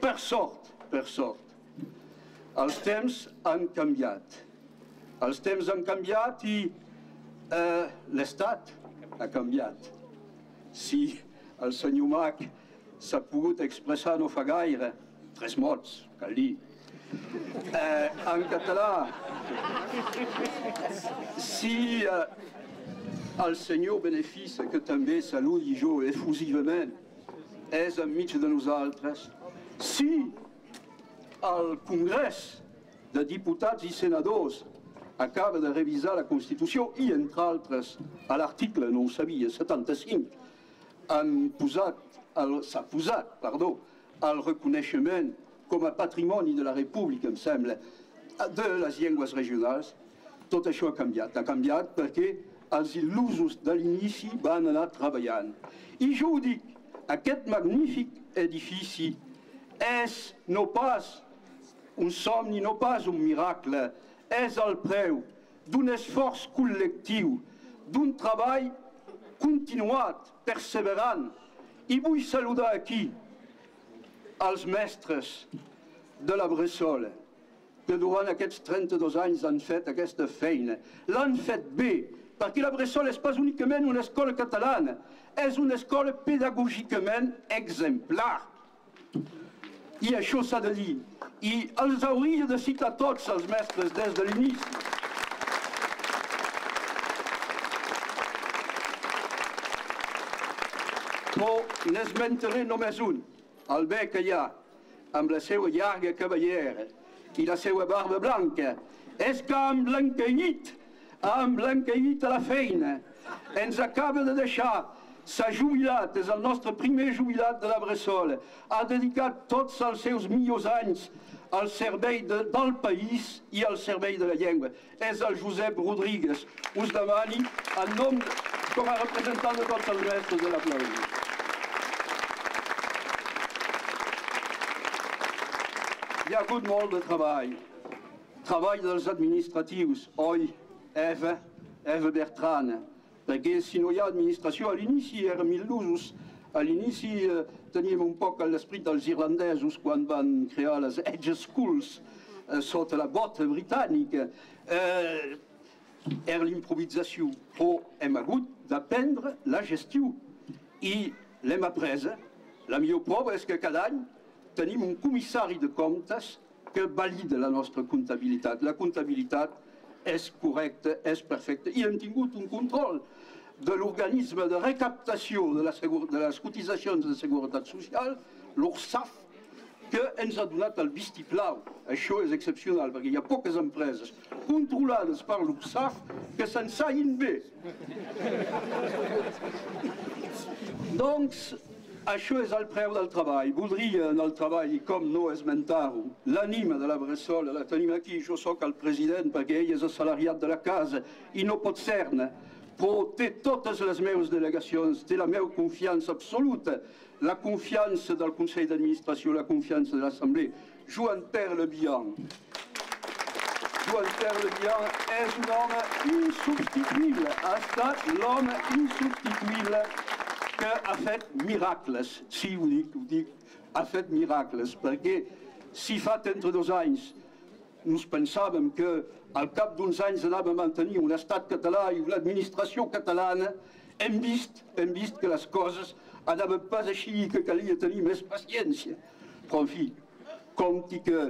per sort, els temps han canviat. Els temps han canviat i l'Estat ha canviat. Si el senyor Mac s'ha pogut expressar no fa gaire, 3 mots, cal dir, en català, si el senyor Benefice, que també saludi jo efusivament, és enmig de nosaltres, si el Congrés de Diputats i Senadors acaba de revisar la Constitució i, entre altres, a l'article, no ho sabia, 75, s'ha posat el reconeixement com a patrimoni de la República, em sembla, de les llengües regionals. Tot això ha canviat. Ha canviat perquè els il·lusos de l'inici van anar treballant. I jo ho dic, aquest magnífic edifici és no pas un somni, no pas un miracle, és el preu d'un esforç col·lectiu, d'un treball continuat, perseverant. I vull saludar aquí els mestres de la Bressola, que durant aquests 32 anys han fet aquesta feina. L'han fet bé, perquè la Bressola és pas únicament una escola catalana, és una escola pedagògicament exemplar. I això s'ha de dir. I els hauria de citar tots els mestres des de l'inici. Però n'esmentaré només un, el bé que hi ha, amb la seva llarga cabellera i la seva barba blanca, és que amb l'encaït a la feina, ens acaba de deixar. S'ha jubilat, és el nostre primer jubilat de la Bressola, ha dedicat tots els seus millors anys al servei del país i al servei de la llengua. És el Josep Rodríguez. Us demani, en nom, com a representant de tots els mestres de l'aplaudiment. Hi ha hagut molt de treball. Treball dels administratius. Oi, Eva Bertrana. Perquè si no hi ha administració, a l'inici érem il·lusos, a l'inici teníem un poc l'esperit dels irlandesos quan van crear les Edge Schools sota la bota britànica. Era l'improvisació, però hem hagut d'aprendre la gestió i l'hem apresa. La millor prova és que cada any tenim un comissari de comptes que valida la nostra comptabilitat. La comptabilitat és correcte, és perfecte. I hem tingut un control de l'organisme de recaptació de les cotitzacions de seguretat social, l'URSSAF, que ens ha donat el vistiplau. Això és excepcional, perquè hi ha poques empreses controlades per l'URSSAF que se'n saïn bé. Doncs, això és el preu del treball. Voldria en el treball, i com no esmentar-ho, l'ànima de la Bressola, la tenim aquí, jo sóc el president perquè ell és assalariat de la casa i no pot ser-ne, però té totes les meves delegacions, té la meva confiança absoluta, la confiança del Consell d'Administració, la confiança de l'Assemblea. Joan-Pierre Le Bihan. Joan-Pierre Le Bihan és un home insubstituïble, ha estat l'home insubstituïble que ha fet miracles, sí, ho dic, ha fet miracles, perquè si fa 32 anys nos pensàvem que al cap d'uns anys anàvem a mantenir un estat català i una administració catalana, hem vist que les coses anaven pas així i que calia tenir més paciència. Però, en fi, compti que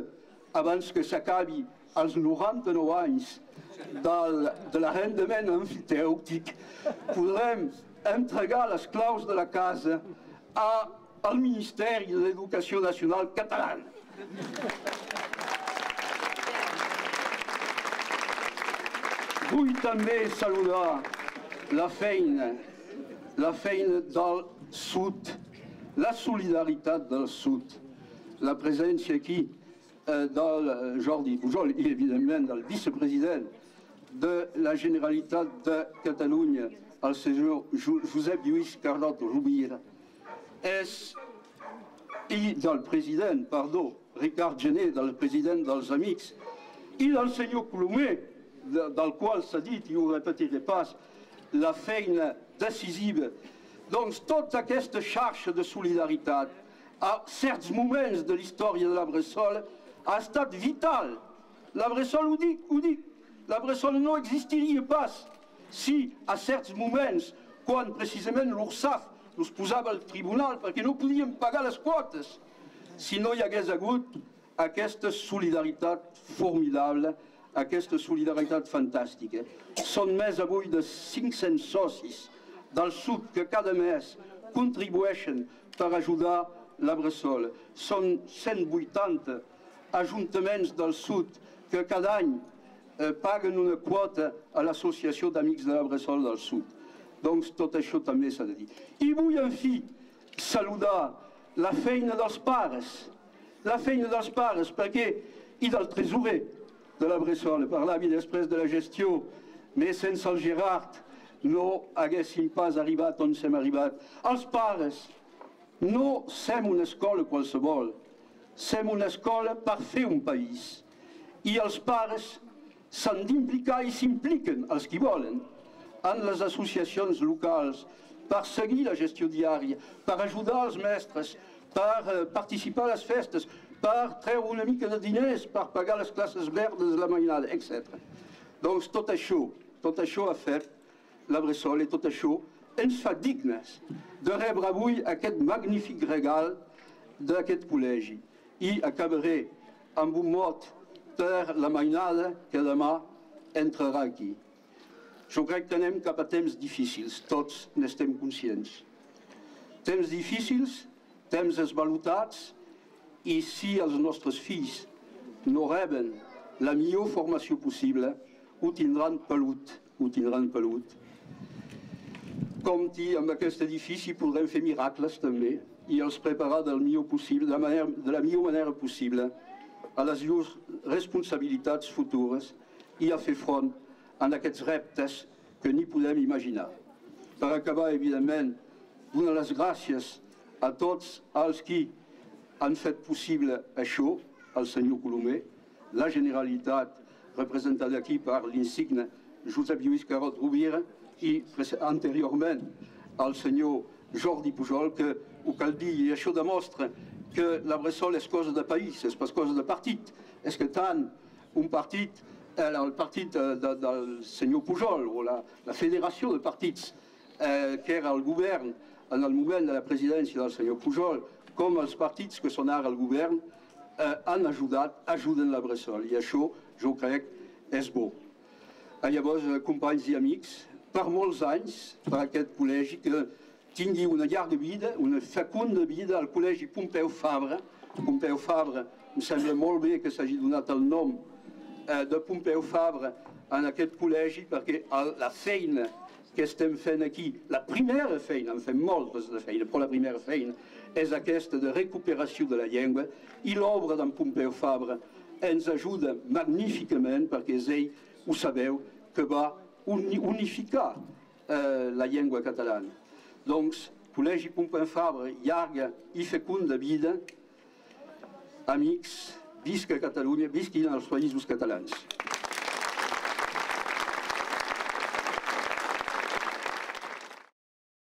abans que s'acabi els 99 anys de l'arrendament emfitèutic, podrem entregar les claus de la casa al Ministeri de l'Educació Nacional catalana. Vull també saludar la feina del Sud, la solidaritat del Sud, la presència aquí del Jordi Pujol i, evidentment, del vicepresident de la Generalitat de Catalunya, el senyor Josep Lluís Carlot Rovira, i del president, Ricard Gené, del president dels Amics, i del senyor Colomer, del qual s'ha dit, i ho repetiré pas, la feina decisiva. Doncs tota aquesta xarxa de solidaritat a certs moments de l'història de la Bressol ha estat vital. La Bressol ho dic, la Bressol no existiria pas si a certs moments, quan precisament l'URSSAF els posava al tribunal perquè no podien pagar les quotes, si no hi hagués hagut aquesta solidaritat formidable, aquesta solidaritat fantàstica. Són més avui de 500 socis del sud que cada mes contribueixen per ajudar la Bressol. Són 180 ajuntaments del sud que cada any paguen una quota a l'Associació d'Amics de la Bressol del Sud. Doncs tot això també s'ha de dir. I vull, en fi, saludar la feina dels pares, i del tresorer de la Bressol. Parlava després de la gestió, mais sense el Gerard no haguéssim pas arribat on hem arribat. Els pares, no som una escola qualsevol, som una escola per fer un país. I els pares s'han d'implicar i s'impliquen, els que volen, en les associacions locals per seguir la gestió diària, per ajudar els mestres, per participar a les festes, per treure una mica de diners, per pagar les classes verdes, la mainada, etc. Doncs tot això ha fet la Bressol i tot això ens fa dignes de rebre avui aquest magnífic regal d'aquest col·legi. I acabaré amb un mot per la mainada que demà entrarà aquí. Jo crec que anem cap a temps difícils, tots n'estem conscients. Temps difícils, temps esvalotats, i si els nostres fills no reben la millor formació possible, ho tindran pelut, Compti amb aquest edifici, podrem fer miracles també i els preparar del millor possible, de la millor manera possible a les llurs responsabilitats futures i a fer front a aquests reptes que ni podem imaginar. Per acabar, evidentment, donar les gràcies a tots els qui han fet possible això, el senyor Colomer, la Generalitat, representada aquí per l'insigne Josep Lluís Carod Rovira i anteriorment el senyor Jordi Pujol, que ho cal dir, i això demostra que la Bressol és cosa de país, és pas cosa de partit. És que tant un partit, el partit del senyor Pujol o la federació de partits que era el govern en el moment de la presidència del senyor Pujol, com els partits que són ara al govern, han ajuden la Bressol. I això, jo crec, és bo. Llavors, companys i amics, per molts anys, per aquest col·legi, que tingui una llarga vida, una fecunda vida al col·legi Pompeu Fabra. Pompeu Fabra, em sembla molt bé que s'hagi donat el nom de Pompeu Fabra en aquest col·legi, perquè la feina que estem fent aquí, la primera feina, en fem moltes de feina, però la primera feina és aquesta de recuperació de la llengua, i l'obra d'en Pompeu Fabra ens ajuda magníficament, perquè és ell, ho sabeu, que va unificar la llengua catalana. Doncs, Col·legi Pompeu Fabra, llarga i fecunda vida, amics, visca Catalunya, visquin els països catalans.